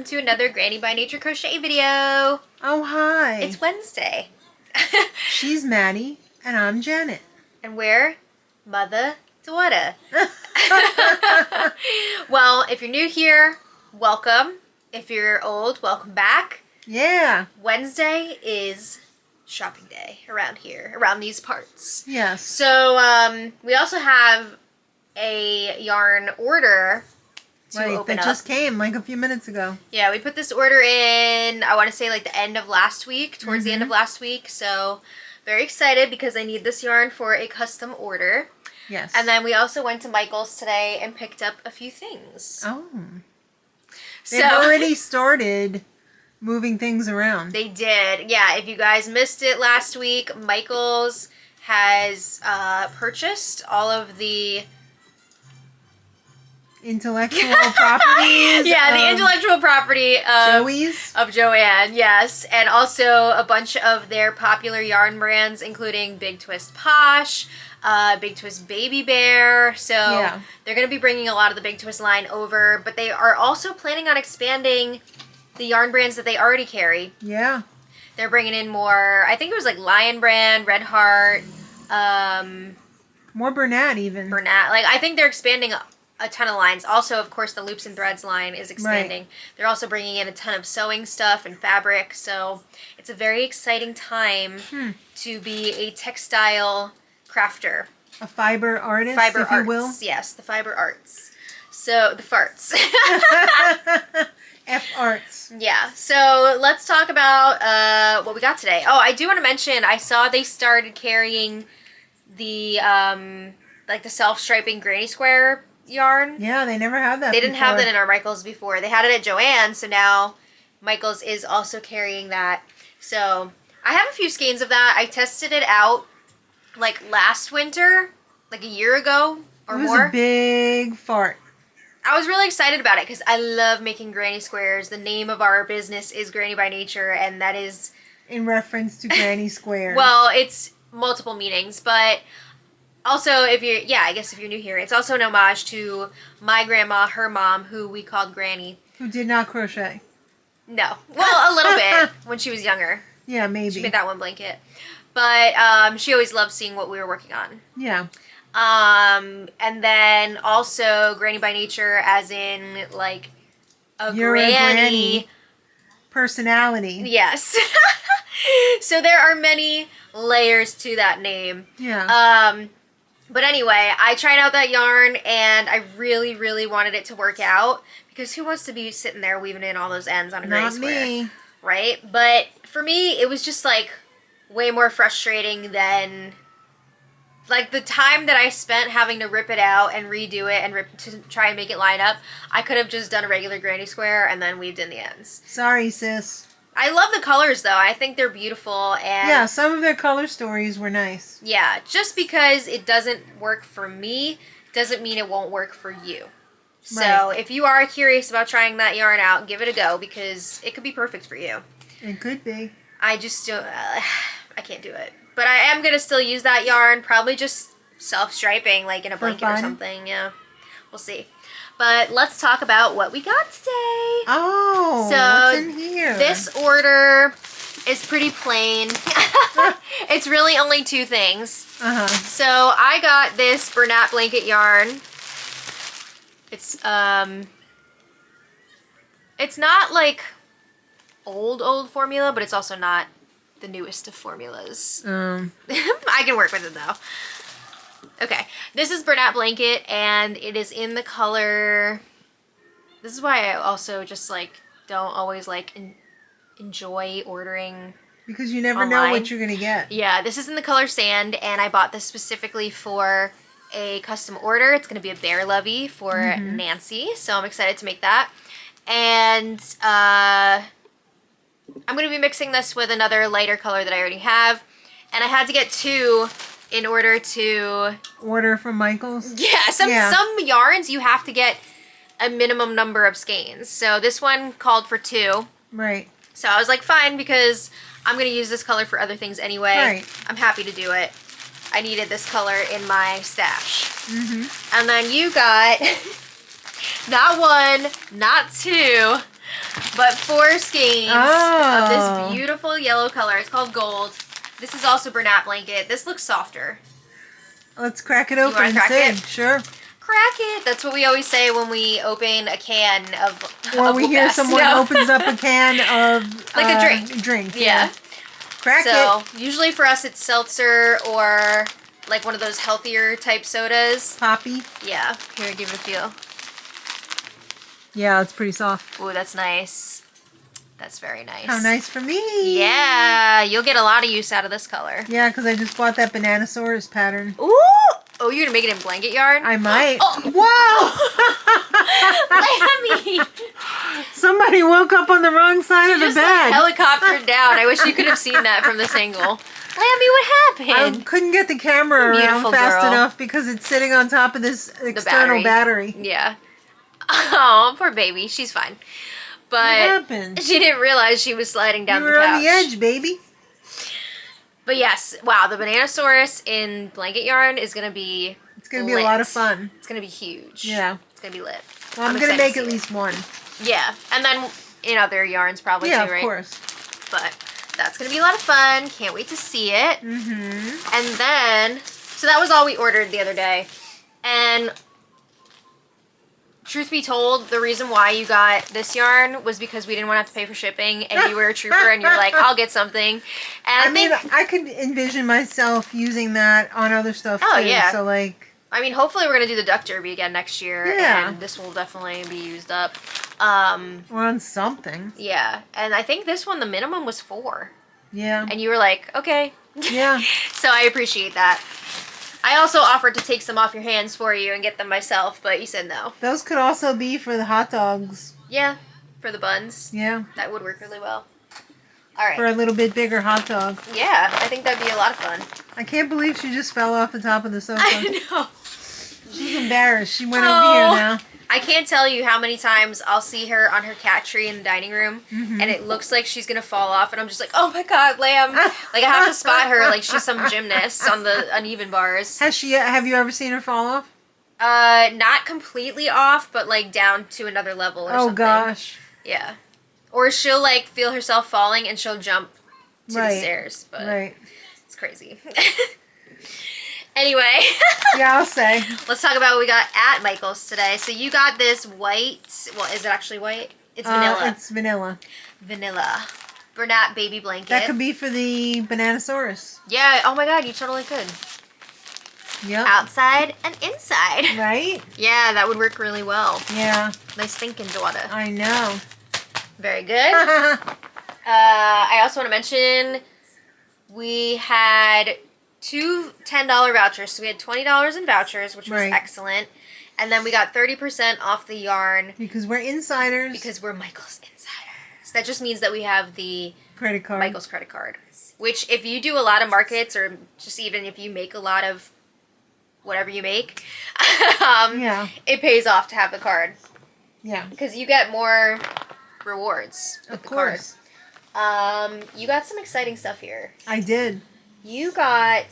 to another Granny by Nature crochet video. Oh, hi. It's Wednesday. She's Maddie, and I'm Janet. And we're Mother Daughter. Well, if you're new here, welcome. If you're old, welcome back. Yeah. Wednesday is shopping day around here, around these parts. Yes. So, we also have a yarn order to open that up. just came like a few minutes ago. Yeah, we put this order in, I want to say like the end of last week, towards the end of last week. So, very excited because I need this yarn for a custom order. Yes. And then we also went to Michael's today and picked up a few things. Oh. They've already started moving things around. They did. Yeah, if you guys missed it last week, Michael's has purchased all of the intellectual properties. Yeah, the intellectual property of Joanne, yes. And also a bunch of their popular yarn brands, including Big Twist Posh, Big Twist Baby Bear. So yeah. They're going to be bringing a lot of the Big Twist line over, but they are also planning on expanding the yarn brands that they already carry. Yeah. They're bringing in more, I think it was like Lion Brand, Red Heart, more Bernat even. Bernat. Like, I think they're expanding a ton of lines. Also, of course, the Loops and Threads line is expanding. Right. They're also bringing in a ton of sewing stuff and fabric. So it's a very exciting time to be a textile crafter. A fiber artist, fiber if arts, you will. Yes, the fiber arts. So, the farts. F-arts. Yeah, so let's talk about what we got today. Oh, I do want to mention, I saw they started carrying the, like the self-striping granny square yarn. Yeah, they never had that They didn't have that in our Michael's before. They had it at Joanne, so now Michael's is also carrying that. So, I have a few skeins of that. I tested it out, like, last winter, like a year ago or more. It was a big fart. I was really excited about it because I love making granny squares. The name of our business is Granny by Nature, and that is in reference to granny squares. Well, it's multiple meanings, but also if you're, I guess if you're new here, it's also an homage to my grandma, her mom, who we called Granny. Who did not crochet. No. Well, a little bit when she was younger. Yeah, maybe. She made that one blanket. But she always loved seeing what we were working on. Yeah. And then also Granny by Nature, as in like You're a granny personality. Yes. So there are many layers to that name. Yeah. But anyway, I tried out that yarn and I really, really wanted it to work out because who wants to be sitting there weaving in all those ends on a granny square? Not me. Right? But for me, it was just like way more frustrating than like the time that I spent having to rip it out and redo it and to try and make it line up. I could have just done a regular granny square and then weaved in the ends. Sorry, sis. I love the colors though. I think they're beautiful. And yeah, some of their color stories were nice. Yeah, just because it doesn't work for me doesn't mean it won't work for you. So if you are curious about trying that yarn out, give it a go because it could be perfect for you. It could be. I just don't, I can't do it. But I am going to still use that yarn, probably just self-striping, like in a blanket or something. Yeah, we'll see. But let's talk about what we got today. Oh, so what's in here? This order is pretty plain. It's really only two things. So I got this Bernat blanket yarn. It's not like old formula, but it's also not the newest of formulas. I can work with it though. Okay, this is Bernat blanket and it is in the color, this is why I also just like don't always like enjoy ordering because you never online. know what you're gonna get. Yeah, this is in the color Sand and I bought this specifically for a custom order. It's gonna be a bear lovey for Nancy, so I'm excited to make that. And I'm going to be mixing this with another lighter color that I already have. And I had to get two in order to order from Michael's. Yeah, some yarns you have to get a minimum number of skeins. So this one called for 2. Right. So I was like, fine, because I'm going to use this color for other things anyway. Right. I'm happy to do it. I needed this color in my stash. And then you got not 1, not 2, but 4 skeins of this beautiful yellow color. It's called Gold. This is also Bernat blanket. This looks softer. Let's crack it open and see. Sure. Crack it. That's what we always say when we open a can of. Or we hear someone opens up a can of like a drink. Drink. Yeah. Crack it. So usually for us it's seltzer or like one of those healthier type sodas. Poppy. Yeah. Here, give it a feel. Yeah, it's pretty soft. Ooh, that's nice. That's very nice. How nice for me. Yeah, you'll get a lot of use out of this color. Yeah, because I just bought that Bananasaurus pattern. Ooh! Oh, you're going to make it in blanket yarn? I might. Oh. Whoa! Lammy! Somebody woke up on the wrong side of the bed. Helicoptered down. I wish you could have seen that from this angle. Lammy, what happened? I couldn't get the camera around fast enough because it's sitting on top of this external battery. Yeah. Oh, poor baby. She's fine. But what happened? She didn't realize she was sliding down the couch. You were on the edge, baby. But yes, wow, the Bananasaurus in blanket yarn is going to be It's going to be a lot of fun. It's going to be huge. Yeah. It's going to be lit. Well, I'm going to make at least one. Yeah. And then in other yarns probably too, right? Yeah, of course. But that's going to be a lot of fun. Can't wait to see it. Mm-hmm. And then, so that was all we ordered the other day. And truth be told, the reason why you got this yarn was because we didn't want to have to pay for shipping, and you were a trooper, and you're like, I'll get something. And I could envision myself using that on other stuff too. Yeah. So like, I mean, hopefully we're gonna do the duck derby again next year, and this will definitely be used up. Or on something. Yeah, and I think this one the minimum was 4. Yeah. And you were like, okay. Yeah. So I appreciate that. I also offered to take some off your hands for you and get them myself, but you said no. Those could also be for the hot dogs. Yeah, for the buns. Yeah. That would work really well. All right. For a little bit bigger hot dog. Yeah, I think that'd be a lot of fun. I can't believe she just fell off the top of the sofa. I know. She's embarrassed. She went over here now. I can't tell you how many times I'll see her on her cat tree in the dining room, and it looks like she's going to fall off, and I'm just like, oh my god, Lamb. Like, I have to spot her like she's some gymnast on the uneven bars. Have you ever seen her fall off? Not completely off, but like down to another level or something. Oh gosh. Yeah. Or she'll like feel herself falling and she'll jump to the stairs, but it's crazy. Anyway. Yeah, I'll say. Let's talk about what we got at Michael's today. So you got this white, well, is it actually white? It's vanilla. It's vanilla. Vanilla. Bernat baby blanket. That could be for the Bananasaurus. Yeah, oh my god, you totally could. Yep. Outside and inside. Right? Yeah, that would work really well. Yeah. Nice thinking, daughter. I know. Very good. I also want to mention we had 2 $10 vouchers. So we had $20 in vouchers, which was excellent. And then we got 30% off the yarn. Because we're insiders. Because we're Michael's insiders. That just means that we have the credit card. Michael's credit card. Which if you do a lot of markets, or just even if you make a lot of whatever you make, it pays off to have the card. Yeah. Because you get more rewards with the card. You got some exciting stuff here. I did. You got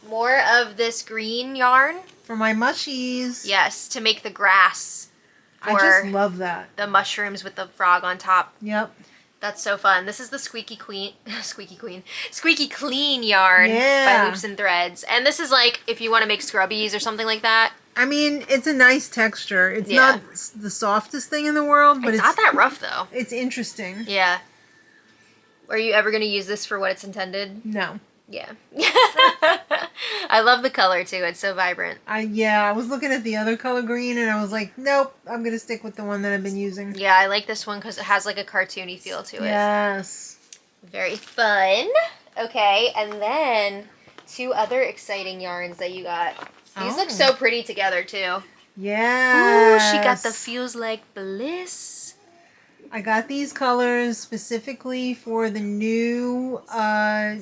more of this green yarn. For my mushies. Yes, to make the grass. I just love that. The mushrooms with the frog on top. Yep. That's so fun. This is the Squeaky Clean yarn by Loops and Threads. And this is like if you want to make scrubbies or something like that. I mean, it's a nice texture. It's not the softest thing in the world, but it's not that rough though. It's interesting. Yeah. Are you ever going to use this for what it's intended? No. Yeah. I love the color too. It's so vibrant. I was looking at the other color green and I was like, nope, I'm going to stick with the one that I've been using. Yeah, I like this one because it has like a cartoony feel to it. Yes. Very fun. Okay, and then 2 other exciting yarns that you got. These look so pretty together too. Yeah. Ooh, she got the Feels Like Bliss. I got these colors specifically for the new,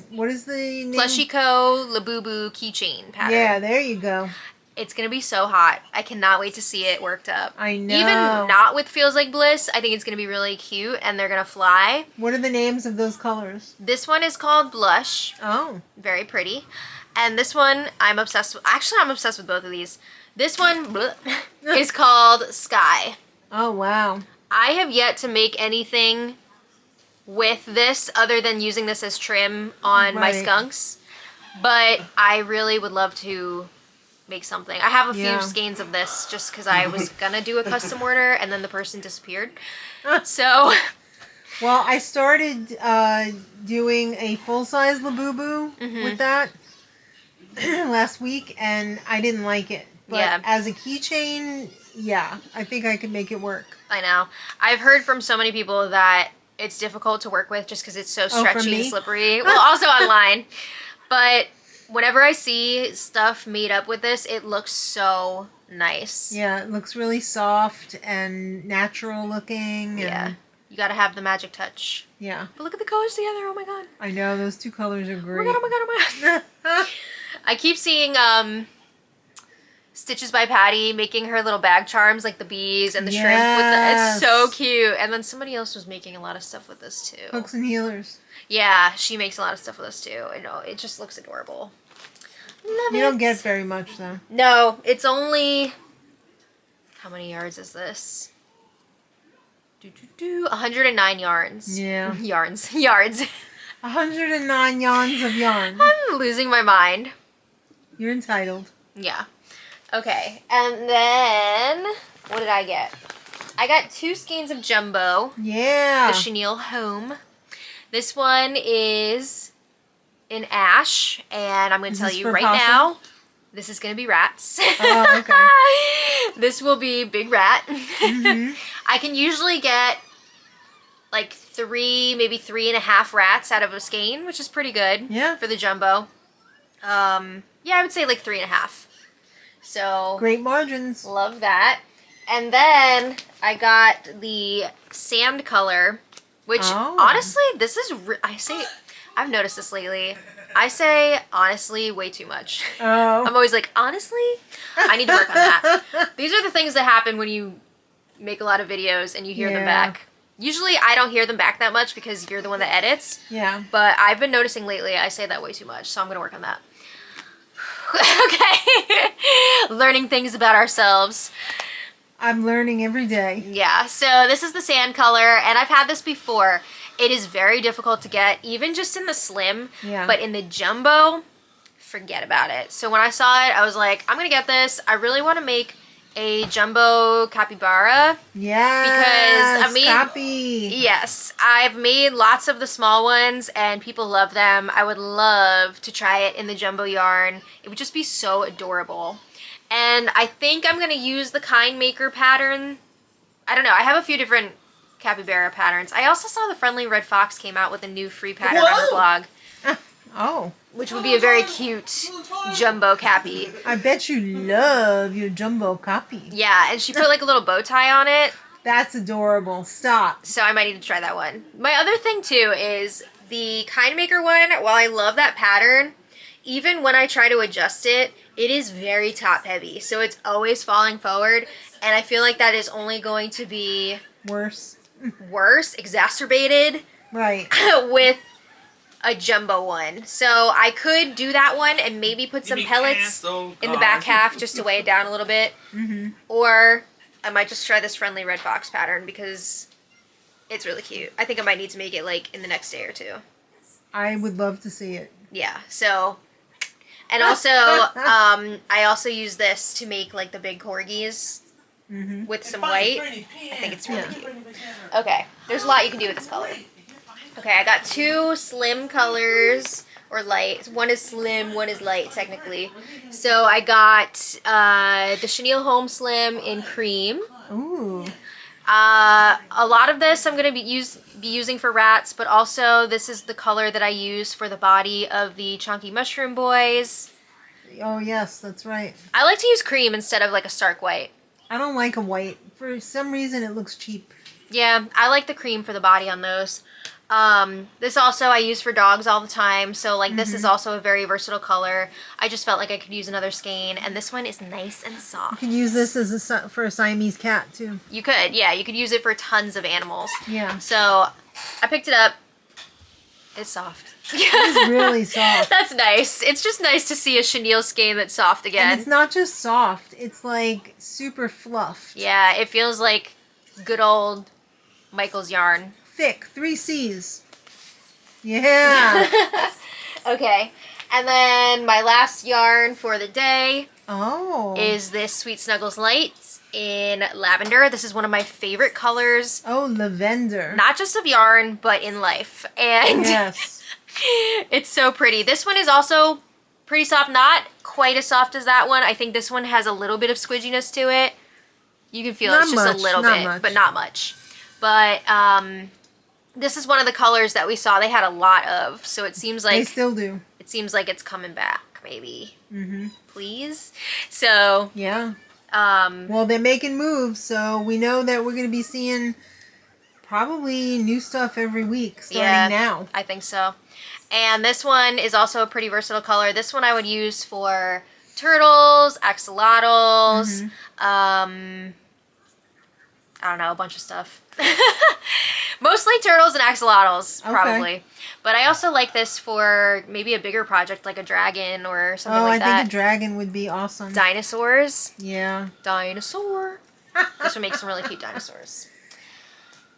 what is the name? Plushico Labubu keychain pattern. Yeah, there you go. It's going to be so hot. I cannot wait to see it worked up. I know. Even not with Feels Like Bliss, I think it's going to be really cute and they're going to fly. What are the names of those colors? This one is called Blush. Oh. Very pretty. And this one, I'm obsessed with. Actually, I'm obsessed with both of these. This one is called Sky. Oh, wow. I have yet to make anything with this other than using this as trim on my Right. skunks. But I really would love to make something. I have a few skeins of this just because I was gonna do a custom order and then the person disappeared. So... Well, I started doing a full-size Labubu with that last week, and I didn't like it. But as a keychain, yeah, I think I could make it work. I know. I've heard from so many people that it's difficult to work with just because it's so stretchy and slippery. Well, also online. But whenever I see stuff made up with this, it looks so nice. Yeah, it looks really soft and natural looking. Yeah. You gotta have the magic touch. Yeah. But look at the colors together. Oh my god. I know, those two colors are great. Oh my god, oh my god, oh my god. I keep seeing Stitches by Patty making her little bag charms, like the bees and the shrimp with it's so cute. And then somebody else was making a lot of stuff with this too. Hooks and healers. Yeah, she makes a lot of stuff with this too. I know, it just looks adorable. Love it. You don't get very much though. No, it's only... How many yards is this? 109 yards. Yeah. Yards. 109 yarns of yarn. I'm losing my mind. You're entitled. Yeah. Okay, and then what did I get? I got 2 skeins of Jumbo. Yeah. The Chenille Home. This one is in ash, and I'm going to tell you right now, this is going to be rats. Oh, okay. This will be big rat. I can usually get like 3, maybe 3.5 rats out of a skein, which is pretty good for the Jumbo. Yeah, I would say like 3.5. So great margins. Love that. And then I got the sand color, which honestly, this is, I've noticed this lately. I say, honestly, way too much. Oh. I'm always like, honestly? I need to work on that. These are the things that happen when you make a lot of videos and you hear them back. Usually I don't hear them back that much because you're the one that edits. Yeah. But I've been noticing lately I say that way too much, so I'm going to work on that. Okay. Learning things about ourselves. I'm learning every day. Yeah, so this is the sand color, and I've had this before. It is very difficult to get, even just in the slim, but in the jumbo, forget about it. So when I saw it, I was like, I'm going to get this. I really want to make a jumbo capybara. Yes, because, I mean, copy. Yes, I've made lots of the small ones, and people love them. I would love to try it in the jumbo yarn. It would just be so adorable. And I think I'm going to use the Kind Maker pattern. I don't know. I have a few different capybara patterns. I also saw the Friendly Red Fox came out with a new free pattern on the blog. Oh. Which would be a very cute jumbo cappy. I bet you love your jumbo copy. Yeah, and she put like a little bow tie on it. That's adorable. Stop. So I might need to try that one. My other thing too is the Kind Maker one, while I love that pattern, even when I try to adjust it, it is very top heavy. So it's always falling forward. And I feel like that is only going to be worse, exacerbated. Right. With a jumbo one. So I could do that one and maybe put some pellets in the back half just to weigh it down a little bit. Or I might just try this Friendly Red Fox pattern because it's really cute. I think I might need to make it like in the next day or two. I would love to see it. Yeah, so... And also, I also use this to make like the big corgis with some white. I think it's really cute. Okay, there's a lot you can do with this color. Okay, I got 2 slim colors, or light. One is slim, one is light, technically. So I got the Chenille Home Slim in cream. Ooh. A lot of this I'm going to be using for rats, but also this is the color that I use for the body of the Chunky Mushroom Boys. Oh, yes, that's right. I like to use cream instead of like a stark white. I don't like a white. For some reason, it looks cheap. Yeah, I like the cream for the body on those. This also I use for dogs all the time, so like this is also a very versatile color. I just felt like I could use another skein, and this one is nice and soft. You could use this as for a Siamese cat too. You could, yeah, you could use it for tons of animals. Yeah. So I picked it up. It's soft. It's really soft. That's nice. It's just nice to see a chenille skein that's soft again. And it's not just soft, it's like super fluff. Yeah, it feels like good old Michael's yarn. Thick, 3 C's. Yeah. Okay. And then my last yarn for the day is this Sweet Snuggles Lights in lavender. This is one of my favorite colors. Oh, lavender. Not just of yarn, but in life. And yes. It's so pretty. This one is also pretty soft. Not quite as soft as that one. I think this one has a little bit of squidginess to it. You can feel it's just a little bit, but not much. But this is one of the colors that we saw they had a lot of. So it seems like... They still do. It seems like it's coming back, maybe. Please. So... Yeah. Well, they're making moves, so we know that we're going to be seeing probably new stuff every week starting now. I think so. And this one is also a pretty versatile color. This one I would use for turtles, axolotls, I don't know, a bunch of stuff. Mostly turtles and axolotls, probably. Okay. But I also like this for maybe a bigger project, like a dragon or something like that. I think a dragon would be awesome. Dinosaurs. Yeah. Dinosaur. This would make some really cute dinosaurs.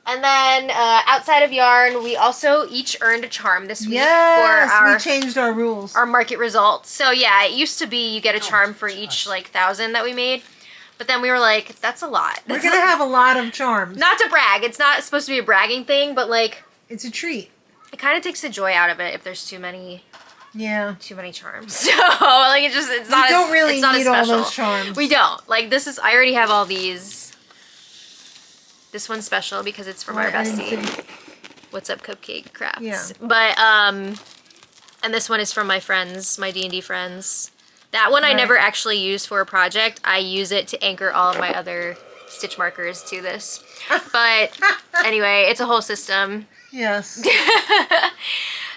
And then outside of yarn, we also each earned a charm this week we changed our rules. Our market results. So yeah, it used to be you get a charm for each like 1,000 that we made. But then we were like, that's a lot. We're going to have a lot of charms. Not to brag. It's not supposed to be a bragging thing, but like... It's a treat. It kind of takes the joy out of it if there's too many... Yeah. Too many charms. So, like, it's not we don't really it's not need all those charms. We don't. Like, this is... I already have all these. This one's special because it's from our bestie. What's Up Cupcake Crafts. Yeah. But, and this one is from my friends, my D&D friends. That one I never actually used for a project. I use it to anchor all of my other stitch markers to this. But anyway, it's a whole system. Yes.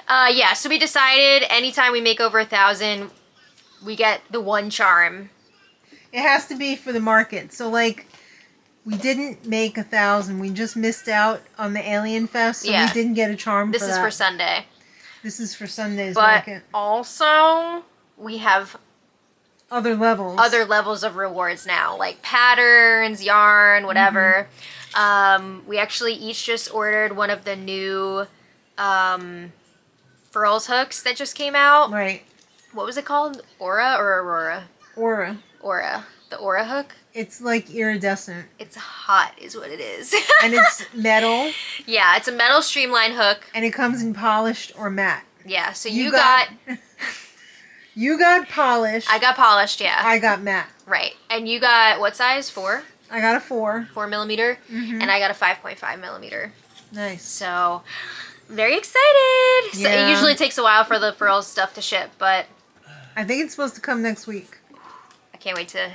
Yeah, so we decided anytime we make over 1,000, we get the one charm. It has to be for the market. So like, we didn't make 1,000. We just missed out on the Alien Fest, so we didn't get a charm This is for Sunday. This is for Sunday's market. But also, we have... Other levels. Other levels of rewards now, like patterns, yarn, whatever. We actually each just ordered one of the new furls hooks that just came out. Right. What was it called? Aura or Aurora? Aura. Aura. The Aura hook? It's like iridescent. It's hot is what it is. And it's metal. Yeah, it's a metal streamline hook. And it comes in polished or matte. Yeah, so you got... You got polished. I got polished, yeah. I got matte. Right. And you got what size? 4? I got a 4. 4 millimeter. And I got a 5.5 millimeter. Nice. So, very excited. Yeah. So it usually takes a while for the furls stuff to ship, but... I think it's supposed to come next week. I can't wait to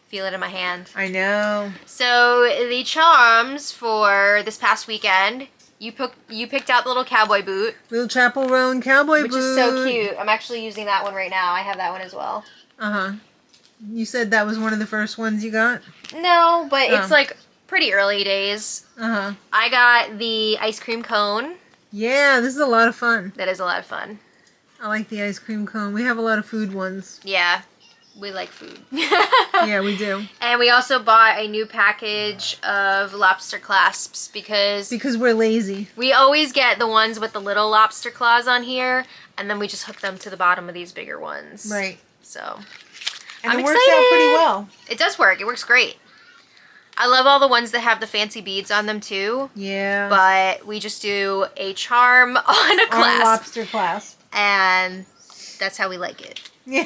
feel it in my hand. I know. So, the charms for this past weekend... You picked out the little cowboy boot. Little Chapel Roan cowboy boot. Which is so cute. I'm actually using that one right now. I have that one as well. Uh-huh. You said that was one of the first ones you got? No, but it's like pretty early days. Uh-huh. I got the ice cream cone. Yeah, this is a lot of fun. That is a lot of fun. I like the ice cream cone. We have a lot of food ones. Yeah. We like food. Yeah, we do. And we also bought a new package of lobster clasps because we're lazy. We always get the ones with the little lobster claws on here, and then we just hook them to the bottom of these bigger ones. Right. So, and it works out pretty well. It does work. It works great. I love all the ones that have the fancy beads on them too. Yeah. But we just do a charm on a clasp. On a lobster clasp. And that's how we like it. Yeah.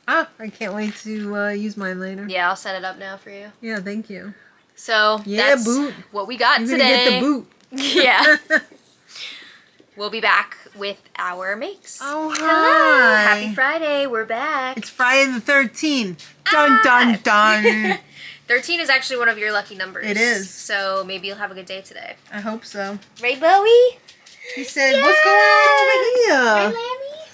Ah, I can't wait to use mine later. Yeah, I'll set it up now for you. Yeah, thank you. So, that's boot. What we got You're today. Get the boot. Yeah. We'll be back with our makes. Oh, hi. Hello. Happy Friday. We're back. It's Friday the 13th. Dun, dun, dun. 13 is actually one of your lucky numbers. It is. So maybe you'll have a good day today. I hope so. Right, Bowie? He said, what's going on over here? Right, Lammy?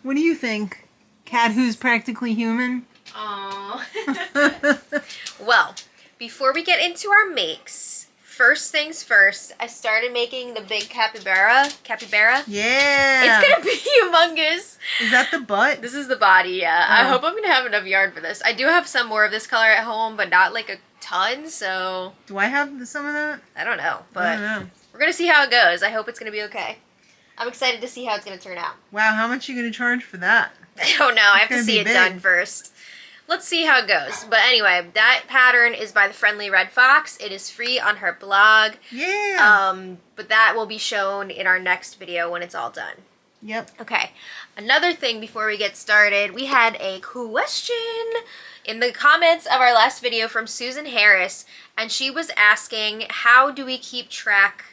What do you think? Cat who's practically human? Aww. Well, before we get into our makes, first things first, I started making the big capybara. Yeah. It's gonna be humongous. Is that the butt? This is the body, yeah. Oh. I hope I'm gonna have enough yarn for this. I do have some more of this color at home, but not like a ton, so... Do I have some of that? I don't know, but I don't know. we're gonna see how it goes. I hope it's gonna be okay. I'm excited to see how it's gonna turn out. Wow, how much are you gonna charge for that? I don't know. I have to see it big. done first. Let's see how it goes. But anyway, that pattern is by the Friendly Red Fox. It is free on her blog. Yeah. But that will be shown in our next video when it's all done. Yep. Okay. Another thing before we get started, we had a question in the comments of our last video from Susan Harris, and she was asking, how do we keep track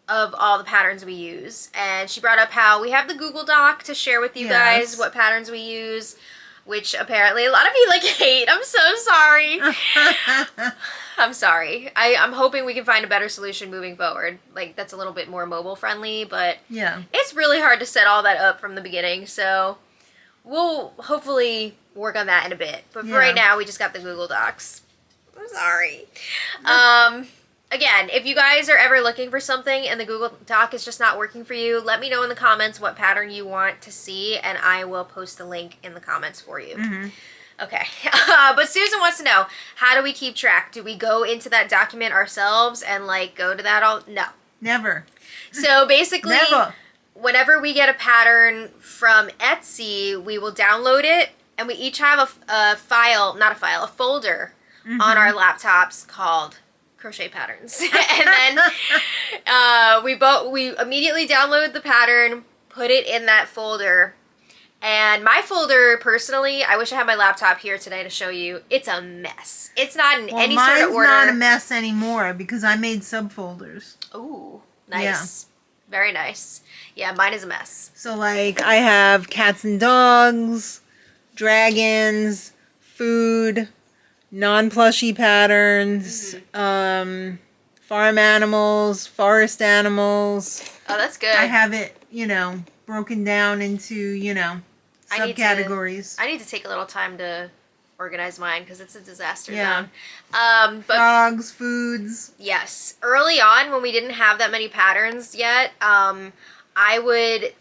of all the patterns we use? And she brought up how we have the Google Doc to share with you guys what patterns we use, which apparently a lot of you like hate. I'm so sorry. I'm sorry. I'm hoping we can find a better solution moving forward. Like, that's a little bit more mobile friendly, but yeah, it's really hard to set all that up from the beginning, so we'll hopefully work on that in a bit. But for right now, we just got the Google Docs. I'm sorry. Again, if you guys are ever looking for something and the Google Doc is just not working for you, let me know in the comments what pattern you want to see, and I will post the link in the comments for you. Mm-hmm. Okay, but Susan wants to know, how do we keep track? Do we go into that document ourselves and, like, go to that all? No. Never. So basically, Never. Whenever we get a pattern from Etsy, we will download it, and we each have a folder on our laptops called Crochet Patterns. And then we immediately download the pattern, put it in that folder. And my folder, personally, I wish I had my laptop here today to show you. It's a mess. It's not in any sort of order. Mine's not a mess anymore because I made subfolders. Ooh, nice. Yeah. Very nice. Yeah, mine is a mess. So, like, I have cats and dogs, dragons, food, non-plushy patterns, farm animals, forest animals. Oh, that's good. I have it, broken down into, subcategories. I need to take a little time to organize mine because it's a disaster zone. But frogs, foods. Yes. Early on, when we didn't have that many patterns yet, I would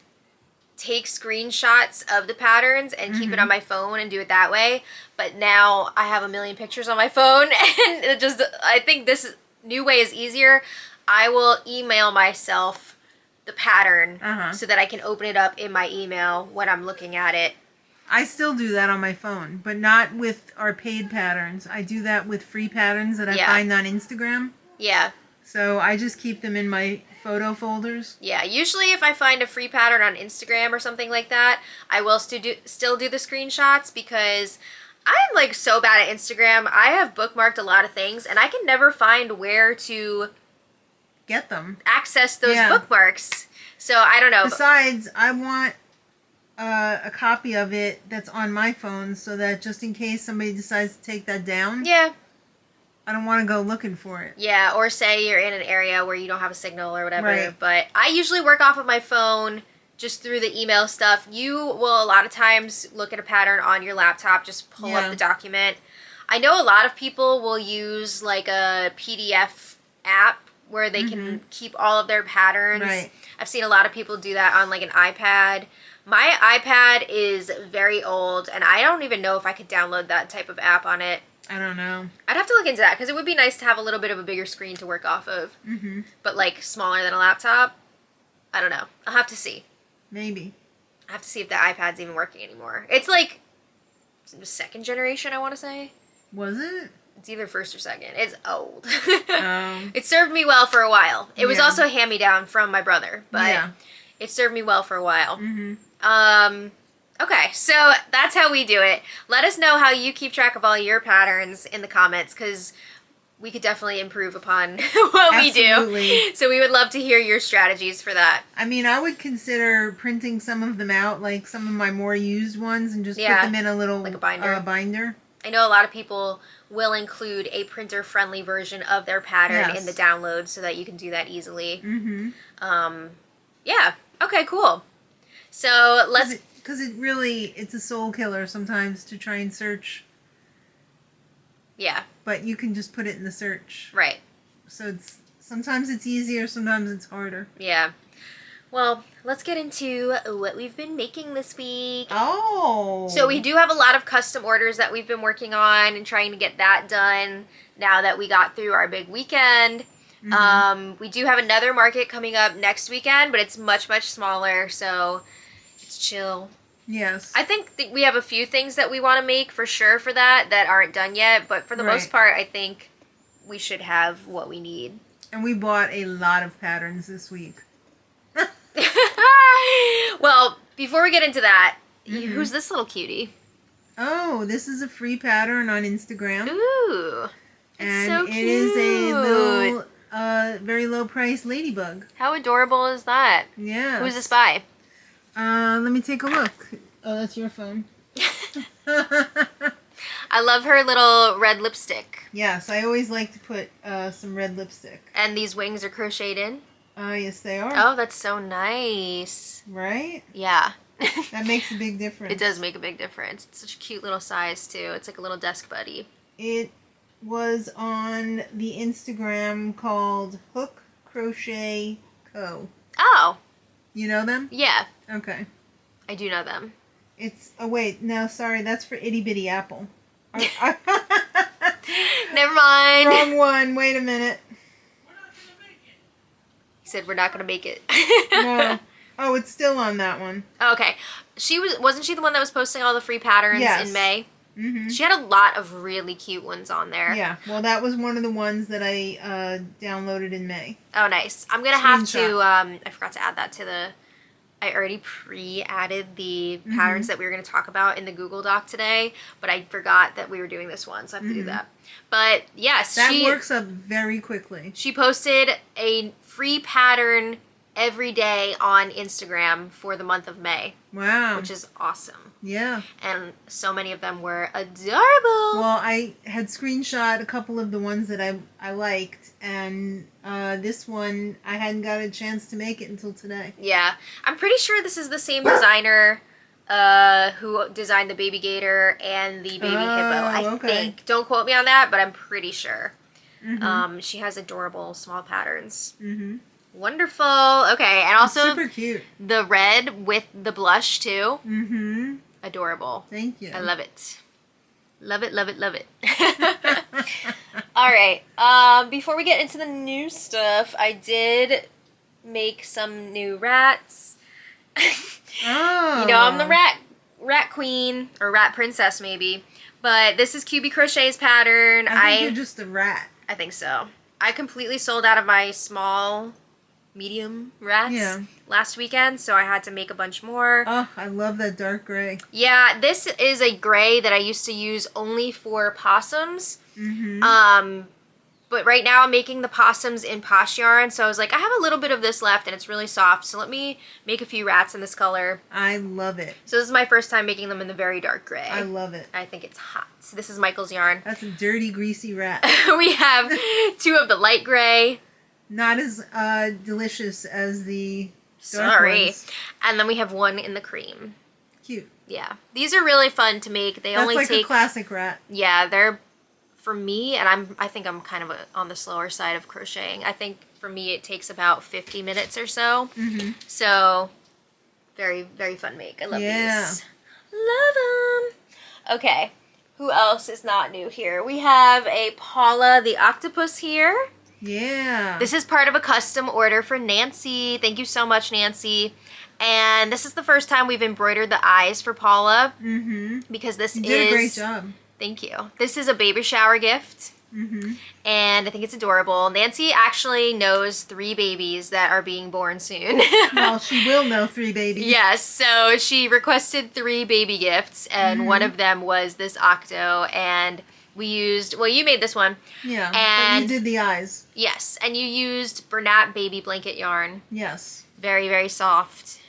take screenshots of the patterns and keep it on my phone and do it that way. But now I have a million pictures on my phone, and I think this new way is easier. I will email myself the pattern so that I can open it up in my email when I'm looking at it. I still do that on my phone, but not with our paid patterns. I do that with free patterns that I find on Instagram. Yeah. So I just keep them in my photo folders. Yeah, usually if I find a free pattern on Instagram or something like that, I will still do the screenshots because I'm like so bad at Instagram. I have bookmarked a lot of things and I can never find where to get them. Access those bookmarks. So I don't know. Besides, I want a copy of it that's on my phone so that just in case somebody decides to take that down. Yeah. I don't want to go looking for it. Yeah, or say you're in an area where you don't have a signal or whatever. Right. But I usually work off of my phone just through the email stuff. You will a lot of times look at a pattern on your laptop, just pull up the document. I know a lot of people will use like a PDF app where they can keep all of their patterns. Right. I've seen a lot of people do that on like an iPad. My iPad is very old, and I don't even know if I could download that type of app on it. I don't know. I'd have to look into that because it would be nice to have a little bit of a bigger screen to work off of. But like smaller than a laptop, I don't know. I'll have to see. Maybe. I have to see if the iPad's even working anymore. It's like second generation, I want to say. Was it? It's either first or second. It's old. It served me well for a while. It was also a hand-me-down from my brother, but it served me well for a while. Okay, so that's how we do it. Let us know how you keep track of all your patterns in the comments, because we could definitely improve upon what we do. So we would love to hear your strategies for that. I mean, I would consider printing some of them out, like some of my more used ones, and just put them in a little like a binder. Binder. I know a lot of people will include a printer-friendly version of their pattern in the download so that you can do that easily. Yeah. Okay, cool. So let's... Because it's a soul killer sometimes to try and search. Yeah. But you can just put it in the search. Right. So it's Sometimes it's easier, sometimes it's harder. Yeah. Well, let's get into what we've been making this week. Oh. So we do have a lot of custom orders that we've been working on and trying to get that done now that we got through our big weekend. We do have another market coming up next weekend, but it's much, much smaller, so it's chill. Yes. I think we have a few things that we want to make for sure for that aren't done yet, but for the most part, I think we should have what we need. And we bought a lot of patterns this week. Well, before we get into that, who's this little cutie? Oh, this is a free pattern on Instagram. Ooh, and so cute. It is a little, very low price ladybug. How adorable is that? Yeah. Who's this by? Let me take a look. Oh, that's your phone. I love her little red lipstick. Yes, I always like to put some red lipstick. And these wings are crocheted in? Yes, they are. Oh, that's so nice. Right? Yeah. That makes a big difference. It does make a big difference. It's such a cute little size, too. It's like a little desk buddy. It was on the Instagram called Hook Crochet Co. Oh. You know them? Yeah. Okay. I do know them. It's... Oh, wait. No, sorry. That's for Itty Bitty Apple. Never mind. Wrong one. Wait a minute. He said we're not going to make it. No. Oh, it's still on that one. Okay. Wasn't she the one that was posting all the free patterns in May? Mm-hmm. She had a lot of really cute ones on there. Yeah. Well, that was one of the ones that I downloaded in May. Oh, nice. I'm going to have to... I forgot to add that to the... I already pre-added the patterns that we were going to talk about in the Google Doc today, but I forgot that we were doing this one, so I have to do that. But yes, that works up very quickly. She posted a free pattern every day on Instagram for the month of May. Wow. Which is awesome. Yeah. And so many of them were adorable. Well, I had screenshot a couple of the ones that I liked, and this one, I hadn't got a chance to make it until today. Yeah. I'm pretty sure this is the same designer who designed the baby gator and the baby hippo, I think. Don't quote me on that, but I'm pretty sure. She has adorable small patterns. Wonderful. Okay, and also super cute. The red with the blush too. Mm-hmm. Adorable. Thank you. I love it. Love it, love it, love it. All right. Before we get into the new stuff, I did make some new rats. Oh. You know, I'm the rat queen, or rat princess maybe. But this is QB Crochet's pattern. I think you're just a rat. I think so. I completely sold out of my small, medium rats last weekend, so I had to make a bunch more. Oh, I love that dark gray. Yeah, this is a gray that I used to use only for possums. But right now I'm making the possums in Posh yarn, so I was like, I have a little bit of this left and it's really soft, so let me make a few rats in this color. I love it. So this is my first time making them in the very dark gray. I love it. I think it's hot. So this is Michael's yarn. That's a dirty, greasy rat. We have two of the light gray. Not as delicious as the dark ones. And then we have one in the cream. Cute. Yeah. These are really fun to make. They only like take... a classic rat. Yeah, they're... For me, and I think I'm kind of on the slower side of crocheting. I think for me it takes about 50 minutes or so. So, very, very fun make. I love these. Love them. Okay, who else is not new here? We have a Paula the Octopus here. Yeah. This is part of a custom order for Nancy. Thank you so much, Nancy. And this is the first time we've embroidered the eyes for Paula. Because this you did a great job. Thank you. This is a baby shower gift. And I think it's adorable. Nancy actually knows 3 babies that are being born soon. Well, she will know 3 babies. Yes, so she requested 3 baby gifts, and one of them was this octo, and we used, well, you made this one. Yeah, and but you did the eyes. Yes, and you used Bernat baby blanket yarn. Yes. Very, very soft.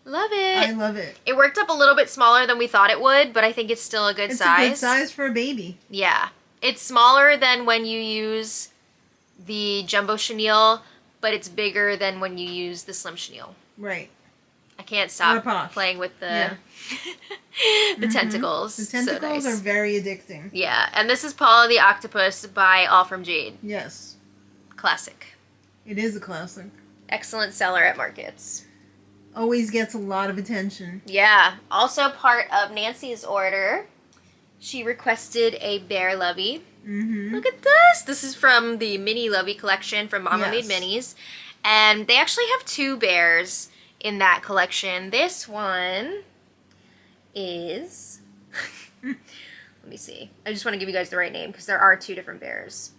Love it. I love it. It worked up a little bit smaller than we thought it would, but I think it's still a good size. It's a good size for a baby. Yeah. It's smaller than when you use the jumbo chenille, but it's bigger than when you use the slim chenille. Right. I can't stop playing with the the tentacles. The tentacles so nice. are very addicting. Yeah, and this is Paula the Octopus by All From Jade. Yes. Classic. It is a classic. Excellent seller at markets. Always gets a lot of attention. Yeah. Also part of Nancy's order, she requested a bear lovey. Mm-hmm. Look at this. This is from the mini lovey collection from Mama Made Minis. And they actually have 2 bears in that collection. This one is... Let me see. I just want to give you guys the right name because there are 2 different bears.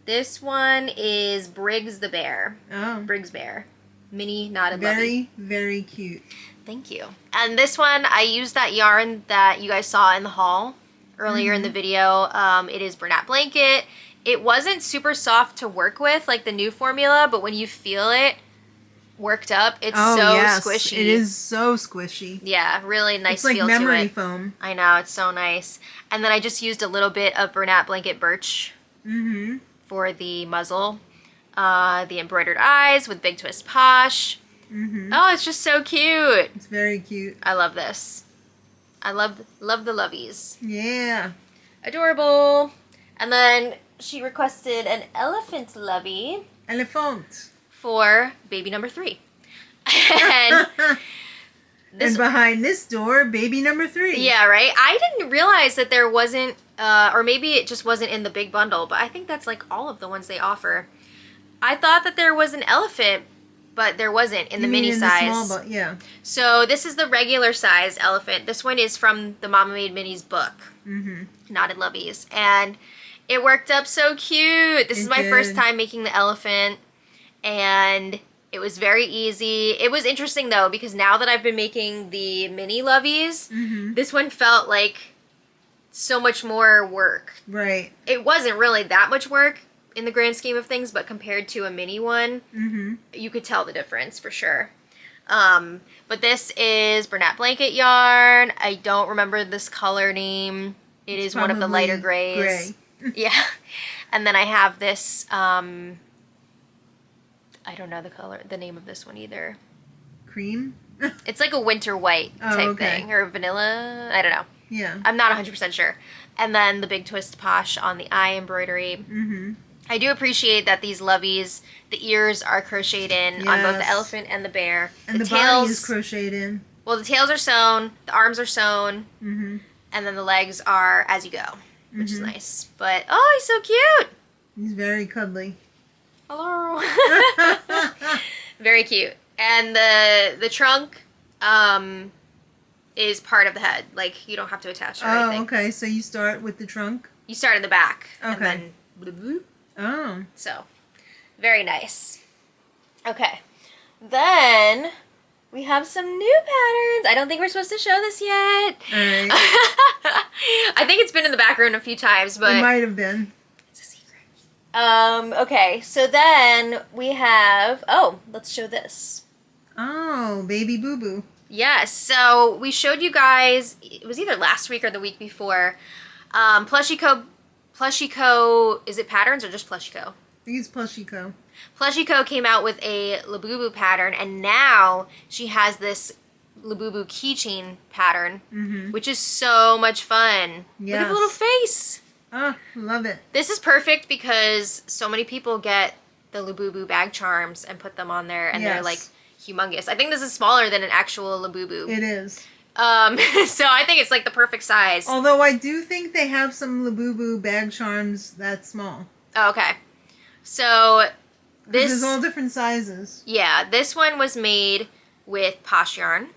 This one is Briggs the bear. Oh. Briggs bear. Mini knotted lovey. Very, very cute. Thank you. And this one, I used that yarn that you guys saw in the haul earlier in the video. It is Bernat Blanket. It wasn't super soft to work with like the new formula, but when you feel it worked up, it's squishy. It is so squishy. Yeah, really nice feel to it. It's like memory foam. I know, it's so nice. And then I just used a little bit of Bernat Blanket Birch for the muzzle. The embroidered eyes with Big Twist Posh. Oh, it's just so cute. It's very cute. I love this. I love the lovies. Yeah. Adorable. And then she requested an elephant lovey. Elephant. For baby number 3. And and behind this door, baby number 3. Yeah, right? I didn't realize that there wasn't, or maybe it just wasn't in the big bundle, but I think that's like all of the ones they offer. I thought that there was an elephant, but there wasn't in the mini size. The small, yeah. So this is the regular size elephant. This one is from the Mama Made Minis book, Knotted Loveys, and it worked up so cute. This is my first time making the elephant, and it was very easy. It was interesting though because now that I've been making the mini loveys, this one felt like so much more work. Right. It wasn't really that much work in the grand scheme of things, but compared to a mini one, you could tell the difference for sure. But this is Bernat Blanket yarn. I don't remember this color name. It is one of the lighter grays. Gray. Yeah. And then I have this, I don't know the name of this one either. Cream? It's like a winter white type thing, or vanilla, I don't know. Yeah. I'm not 100% sure. And then the Big Twist Posh on the eye embroidery. I do appreciate that these loveys, the ears are crocheted in on both the elephant and the bear. And the tails, body is crocheted in. Well, the tails are sewn, the arms are sewn, and then the legs are as you go, which is nice. But, oh, he's so cute! He's very cuddly. Hello! Very cute. And the trunk is part of the head. Like, you don't have to attach it or anything. Oh, okay. So you start with the trunk? You start in the back. Okay. And then... bloop, bloop. Oh. So, very nice. Okay. Then, we have some new patterns. I don't think we're supposed to show this yet. Alright. I think it's been in the background a few times, but... It might have been. It's a secret. Okay, so then we have... Oh, let's show this. Oh, Baby Boo Boo. Yes, so we showed you guys... It was either last week or the week before. Plushico, is it patterns or just Plushico? I think it's Plushico. Plushico came out with a Labubu pattern, and now she has this Labubu keychain pattern, which is so much fun. Yes. Look at the little face. Oh, love it. This is perfect because so many people get the Labubu bag charms and put them on there, and they're like humongous. I think this is smaller than an actual Labubu. It is. So I think it's like the perfect size. Although I do think they have some Labubu bag charms that small. Oh, okay. So this... There's all different sizes. Yeah, this one was made with Posh yarn,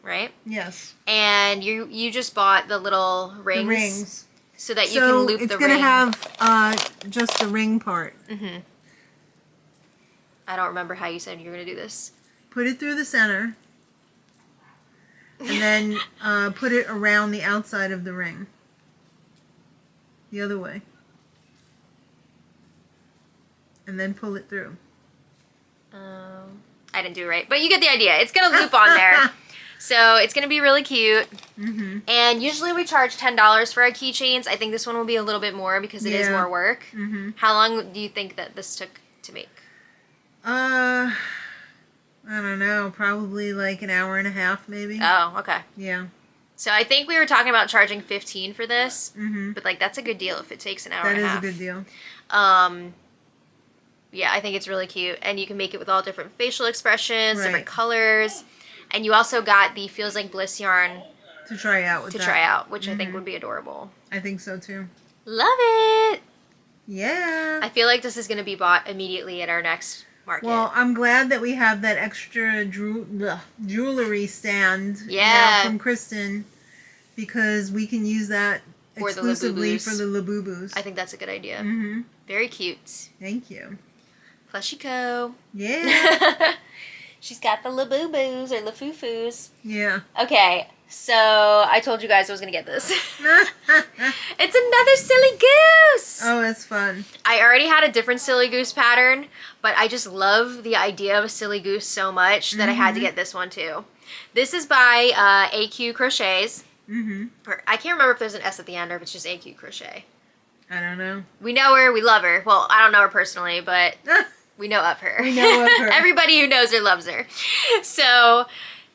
right? Yes. And you just bought the little rings. The rings. So that you can loop the ring. So it's going to have just the ring part. I don't remember how you said you were going to do this. Put it through the center. And then put it around the outside of the ring. The other way. And then pull it through. I didn't do it right. But you get the idea. It's going to loop on there. So it's going to be really cute. And usually we charge $10 for our keychains. I think this one will be a little bit more because it is more work. How long do you think that this took to make? I don't know. Probably like an hour and a half maybe. Oh, okay. Yeah. So I think we were talking about charging $15 for this. But like that's a good deal if it takes an hour and a half. That is a good deal. Yeah, I think it's really cute. And you can make it with all different facial expressions, Right. different colors. And you also got the Feels Like Bliss yarn To try out with to that. try out, which I think would be adorable. I think so too. Love it! Yeah. I feel like this is going to be bought immediately at our next market. Well, I'm glad that we have that extra jewelry stand Yeah. now from Kristen, because we can use that For the exclusively Labubus. for the Labubus. I think that's a good idea. Mm-hmm. Very cute. Thank you. Plushico. Yeah. She's got the Labubus or Lafufus. Yeah. Okay, so I told you guys I was going to get this. It's another Silly Goose! Oh, it's fun. I already had a different Silly Goose pattern, but I just love the idea of a Silly Goose so much that I had to get this one too. This is by AQ Crochets. Mm-hmm. I can't remember if there's an S at the end or if it's just AQ Crochet. I don't know. We know her, we love her. Well, I don't know her personally, but we know of her. We know of her. Everybody who knows her loves her. So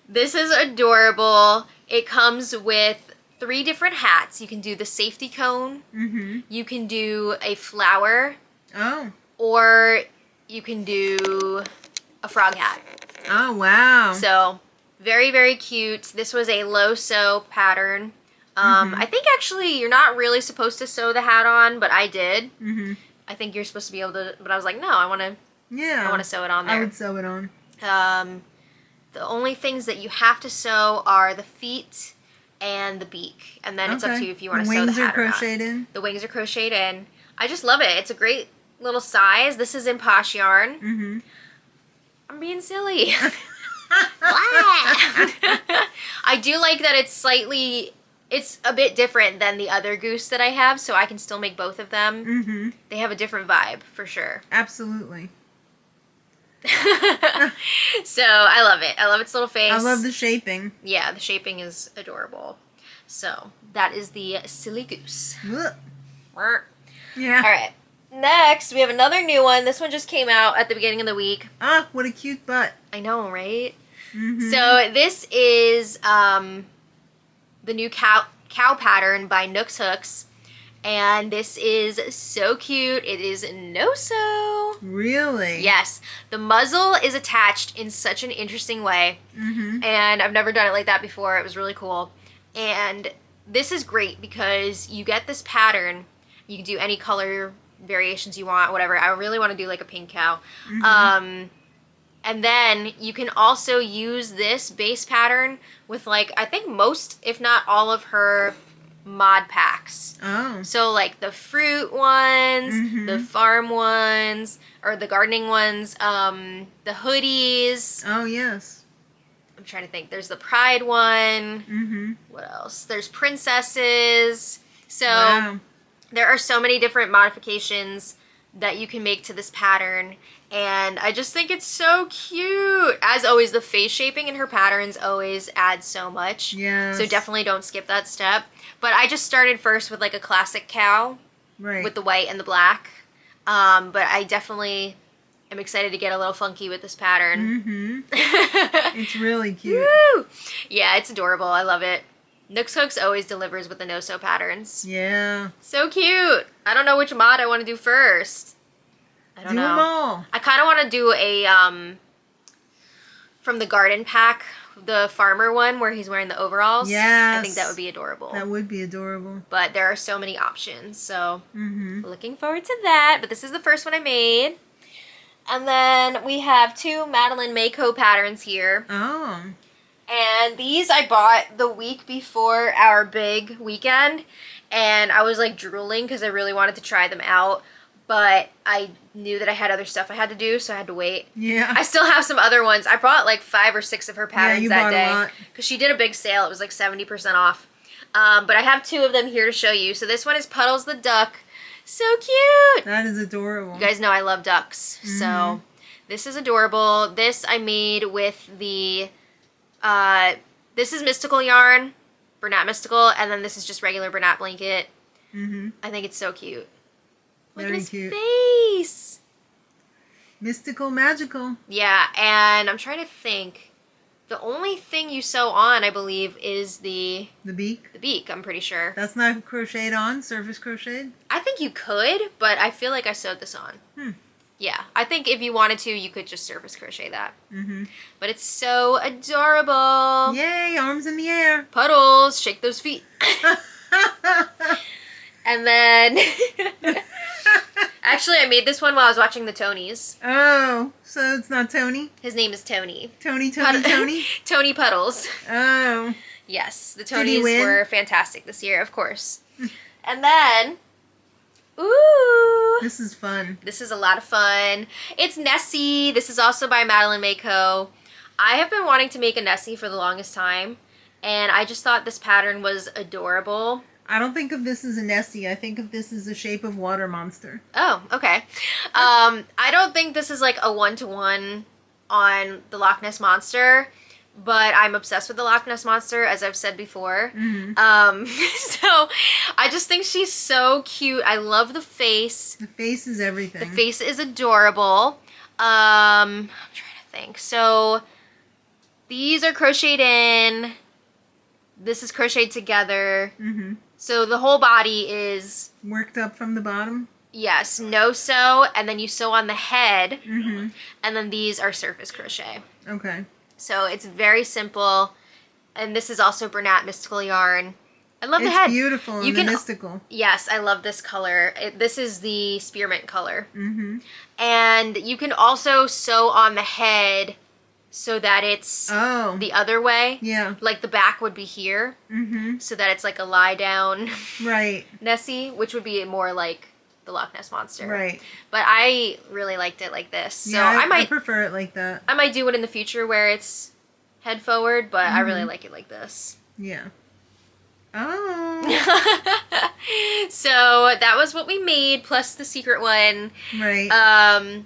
this is adorable. It comes with 3 different hats. You can do the safety cone. Mm-hmm. You can do a flower. Oh. Or you can do a frog hat. Oh, wow. So very, very cute. This was a low sew pattern. I think actually you're not really supposed to sew the hat on, but I did. Mm-hmm. I think you're supposed to be able to, but I was like, no, I want to sew it on there. I would sew it on. The only things that you have to sew are the feet and the beak, and then it's up to you if you want to sew the hat or not. Wings are crocheted in. The wings are crocheted in. I just love it. It's a great little size. This is in Posh yarn. Mm-hmm. I'm being silly. I do like that it's a bit different than the other goose that I have, so I can still make both of them. Mm-hmm. They have a different vibe, for sure. Absolutely. So, I love it. I love its little face. I love the shaping. Yeah, the shaping is adorable. So, that is the Silly Goose. Ugh. All Yeah. right. Next, we have another new one. This one just came out at the beginning of the week. Ah, what a cute butt. I know, right? Mm-hmm. So this is the new cow pattern by Nooks Hooks, and this is so cute. It is no-sew. Really? Yes, the muzzle is attached in such an interesting way, and I've never done it like that before. It was really cool, and this is great because you get this pattern. You can do any color variations you want, whatever. I really want to do like a pink cow. And then you can also use this base pattern with like, I think most, if not all of her mod packs. Oh. So like the fruit ones, the farm ones, or the gardening ones, the hoodies. Oh, yes. I'm trying to think. There's the pride one. What else? There's princesses. So Wow. there are so many different modifications that you can make to this pattern, and I just think it's so cute. As always, the face shaping in her patterns always adds so much. Yes. So definitely don't skip that step. But I just started first with like a classic cow Right. with the white and the black. But I definitely am excited to get a little funky with this pattern. It's really cute. Woo! Yeah, it's adorable. I love it. Nooks Hooks always delivers with the no-sew patterns. Yeah. So cute. I don't know which mod I want to do first. I don't Do know. them all. I kind of want to do a, from the garden pack, the farmer one where he's wearing the overalls. Yes. I think that would be adorable. That would be adorable. But there are so many options, so looking forward to that. But this is the first one I made. And then we have 2 Madeline Mayco patterns here. Oh. And these I bought the week before our big weekend. And I was like drooling because I really wanted to try them out. But I knew that I had other stuff I had to do, so I had to wait. Yeah. I still have some other ones. I bought like 5 or 6 of her patterns you that bought a day. lot. Because she did a big sale. It was like 70% off. But I have 2 of them here to show you. So this one is Puddles the Duck. So cute! That is adorable. You guys know I love ducks. So this is adorable. This I made with the... this is Mystical yarn, Bernat Mystical, and then this is just regular Bernat blanket. I think it's so cute. Look Very at his cute. face. Mystical, magical. Yeah, and I'm trying to think. The only thing you sew on, I believe, is the beak. The beak, I'm pretty sure. That's not crocheted on, surface crocheted? I think you could, but I feel like I sewed this on. Yeah, I think if you wanted to, you could just surface crochet that. But it's so adorable. Yay, arms in the air. Puddles, shake those feet. And then, actually, I made this one while I was watching the Tonys. Oh, so it's not Tony? His name is Tony. Tony? Tony Puddles. Oh. Yes, the Tonys were fantastic this year, of course. And then, this is fun. This is a lot of fun. It's Nessie. This is also by Madeline Mayco. I have been wanting to make a Nessie for the longest time, and I just thought this pattern was adorable. I don't think of this as a Nessie. I think of this as a Shape of Water monster. Oh, okay. I don't think this is like a one-to-one on the Loch Ness Monster, but I'm obsessed with the Loch Ness Monster, as I've said before. So I just think she's so cute. I love the face. The face is everything. The face is adorable. I'm trying to think. So these are crocheted in. This is crocheted together. So the whole body is worked up from the bottom. Yes, no sew, and then you sew on the head, and then these are surface crochet. Okay. So it's very simple, and this is also Bernat Mystical Yarn. I love the head. It's beautiful and mystical. Yes, I love this color. This is the spearmint color. And you can also sew on the head so that it's the other way. Yeah. Like the back would be here. So that it's like a lie down Nessie, which would be more like the Loch Ness Monster. Right. But I really liked it like this. So yeah, I prefer it like that. I might do it in the future where it's head forward, but I really like it like this. Yeah. Oh. So that was what we made, plus the secret one. Right.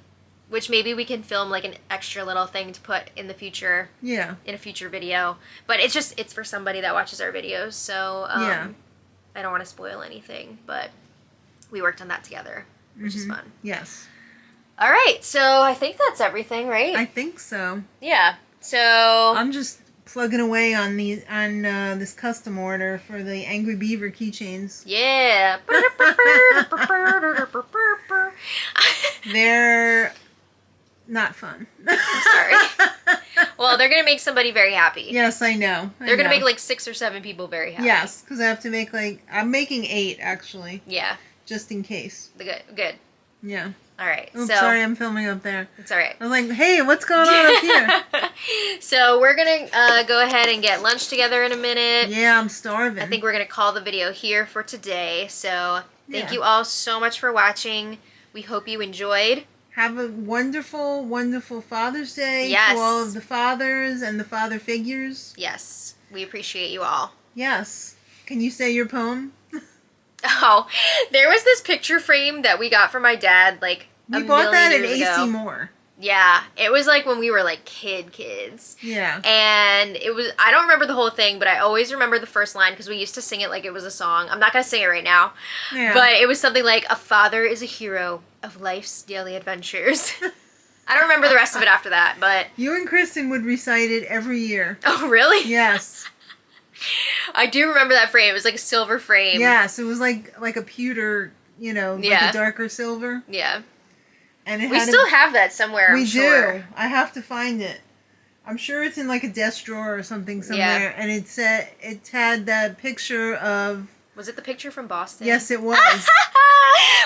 Which maybe we can film like an extra little thing to put in the future. Yeah. In a future video. But it's for somebody that watches our videos, so I don't want to spoil anything, but we worked on that together, which is fun. Yes. All right, so I think that's everything, right? I think so. Yeah. So I'm just plugging away on this custom order for the Angry Beaver keychains. Yeah. They're not fun. I'm sorry. Well, they're going to make somebody very happy. Yes, I know. They're going to make like 6 or 7 people very happy. Yes, because I have to make I'm making 8 actually. Yeah. Just in case. Good. Yeah. All right. Oops, sorry, I'm filming up there. It's all right. I was like, hey, what's going on up here? So we're going to go ahead and get lunch together in a minute. Yeah, I'm starving. I think we're going to call the video here for today. So thank you all so much for watching. We hope you enjoyed. Have a wonderful, wonderful Father's Day to all of the fathers and the father figures. Yes. We appreciate you all. Yes. Can you say your poem? Oh, there was this picture frame that we got from my dad, like, we bought that at AC Moore. Yeah, it was like when we were like kids. Yeah. And it was, I don't remember the whole thing, but I always remember the first line because we used to sing it like it was a song. I'm not going to sing it right now. Yeah. But it was something like, a father is a hero of life's daily adventures. I don't remember the rest of it after that, but... You and Kristen would recite it every year. Oh, really? Yes. I do remember that frame. It was like a silver frame. Yes, it was like a pewter, like a darker silver. Yeah. And it we still have that somewhere, I'm sure. We do. I have to find it. I'm sure it's in like a desk drawer or something somewhere. Yeah. And it had that picture of... Was it the picture from Boston? Yes, it was.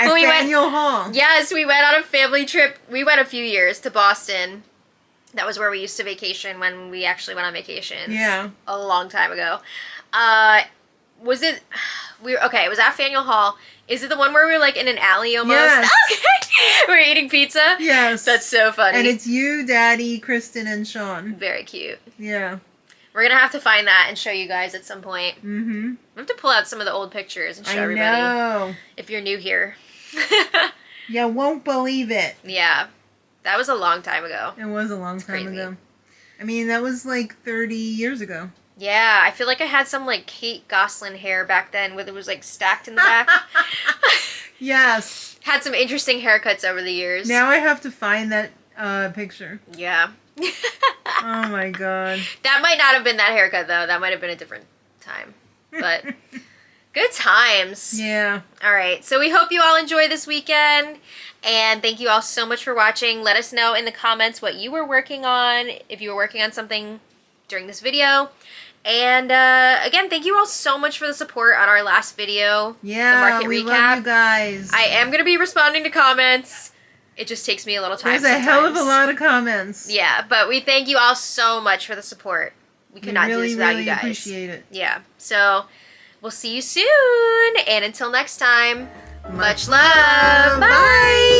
At Faneuil Hall. Yes, we went on a family trip. We went a few years to Boston. That was where we used to vacation when we actually went on vacations. Yeah. A long time ago. Was it... Okay, it was at Faneuil Hall. Is it the one where we were like in an alley almost? Yes. Okay. We're eating pizza? Yes. That's so funny. And it's you, Daddy, Kristen, and Sean. Very cute. Yeah. We're going to have to find that and show you guys at some point. Mm-hmm. We have to pull out some of the old pictures and show everybody. Know. If you're new here. You won't believe it. Yeah. That was a long time ago. It was a long time ago. I mean, that was like 30 years ago. Yeah, I feel like I had some like Kate Gosselin hair back then where it was like stacked in the back. Yes. Had some interesting haircuts over the years. Now I have to find that picture. Yeah. Oh my god. That might not have been that haircut though. That might have been a different time. But Good times. Yeah. All right. So we hope you all enjoy this weekend. And thank you all so much for watching. Let us know in the comments what you were working on, if you were working on something during this video. And again, thank you all so much for the support on our last video. Yeah, the market we recap. love you guys. I am going to be responding to comments. It just takes me a little time. There's a hell of a lot of comments. Yeah, but we thank you all so much for the support. We could not do this without you guys. Appreciate it. Yeah. So we'll see you soon. And until next time, much love. Bye.